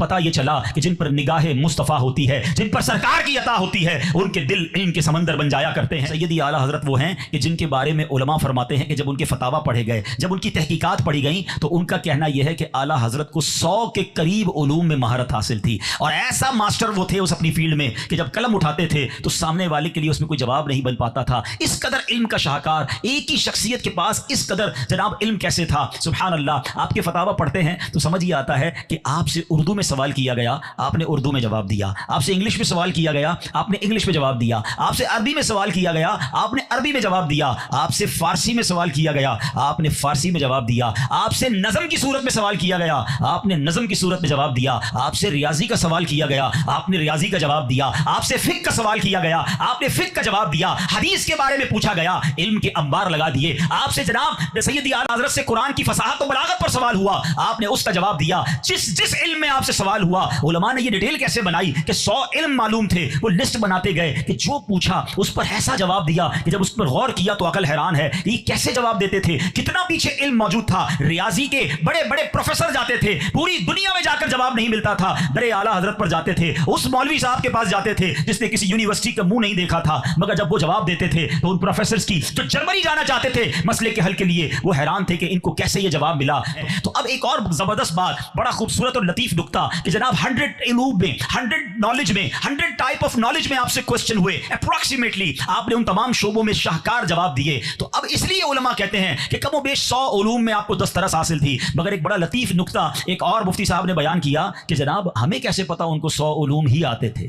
پتہ یہ چلا کہ جن پر نگاہ مصطفیٰ ہوتی ہے، جن پر سرکار کی عطا ہوتی ہے، ان کے دل علم کے سمندر بن جایا کرتے ہیں۔ سیدی اعلیٰ حضرت وہ ہیں کہ جن کے بارے میں علماء فرماتے ہیں کہ جب ان کے فتاوی پڑھے گئے، جب ان کی تحقیقات پڑھی گئیں، تو ان کا کہنا یہ ہے کہ اعلیٰ حضرت کو 100 کے قریب علوم میں مہارت حاصل تھی، اور ایسا ماسٹر وہ تھے اس اپنی فیلڈ میں کہ جب قلم اٹھاتے تھے تو سامنے والے کے لیے اس میں کوئی جواب نہیں بن پاتا تھا۔ اس قدر علم کا شاہکار، ایک ہی شخصیت کے پاس اس قدر جناب علم کیسے تھا؟ سبحان اللہ۔ آپ کے فتاوی پڑھتے ہیں تو سمجھ یہ آتا ہے کہ آپ سے اردو میں سوال کیا گیا، آپ نے اردو میں جواب دیا، آپ سے انگلش میں سوال کیا گیا، آپ نے انگلش میں جواب دیا، آپ سے عربی میں سوال کیا گیا، آپ نے عربی میں جواب دیا، آپ سے فارسی میں سوال کیا گیا، آپ نے فارسی میں جواب دیا، آپ سے نظم کی صورت میں سوال کیا گیا، آپ نے نظم کی صورت میں جواب دیا، آپ سے ریاضی کا سوال کیا گیا، آپ نے ریاضی کا جواب دیا، آپ سے فقہ کا سوال کیا گیا، آپ نے فقہ کا جواب دیا، حدیث کے بارے میں پوچھا گیا، علم کے انبار لگا دیے، آپ سے جناب سیدی اعلیٰ حضرت سے قرآن کی فصاحت و بلاغت پر سوال ہوا، آپ نے اس کا جواب دیا۔ جس علم میں آپ سے سوال ہوا، علماء نے یہ ڈیٹیل کیسے بنائی کہ 100 علم معلوم تھے، وہ لسٹ بناتے گئے کہ جو پوچھا اس پر ایسا جواب دیا کہ جب اس پر غور کیا تو عقل حیران ہے کہ یہ کیسے جواب دیتے تھے، کتنا پیچھے علم موجود تھا۔ ریاضی کے بڑے بڑے پروفیسر جاتے تھے، پوری دنیا میں جا کر جواب نہیں ملتا تھا، بڑے اعلیٰ حضرت پر جاتے تھے، اس مولوی صاحب کے پاس جاتے تھے جس نے کسی یونیورسٹی کا منہ نہیں دیکھا تھا، مگر جب وہ جواب دیتے تھے تو ان پروفیسرز کی جو جرمنی جانا چاہتے تھے مسئلے کے حل کے لیے، وہ حیران تھے کہ ان کو کیسے یہ جواب ملا۔ تو اب ایک اور زبردست بات، بڑا خوبصورت اور لطیف نکتہ کہ جناب 100 علوم میں، 100 نالج میں، 100 ٹائپ آف نالج میں آپ سے کوسچن ہوئے، اپروکسیمیٹلی آپ نے ان تمام شعبوں میں شاہکار جواب دیے۔ تو اب اس لیے علماء کہتے ہیں کہ کم و بیش 100 علوم میں آپ کو دسترس حاصل تھی، مگر ایک بڑا لطیف نکتہ ایک اور مفتی صاحب نے بیان کیا کہ جناب ہمیں کیسے پتا ان کو 100 علوم ہی آتے تھے؟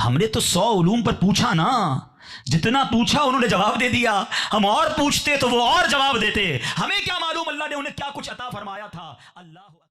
ہم نے تو 100 علوم پر پوچھا نا، جتنا پوچھا انہوں نے جواب دے دیا، ہم اور پوچھتے تو وہ اور جواب دیتے، ہمیں کیا معلوم اللہ نے انہیں کیا کچھ عطا فرمایا تھا۔ اللہ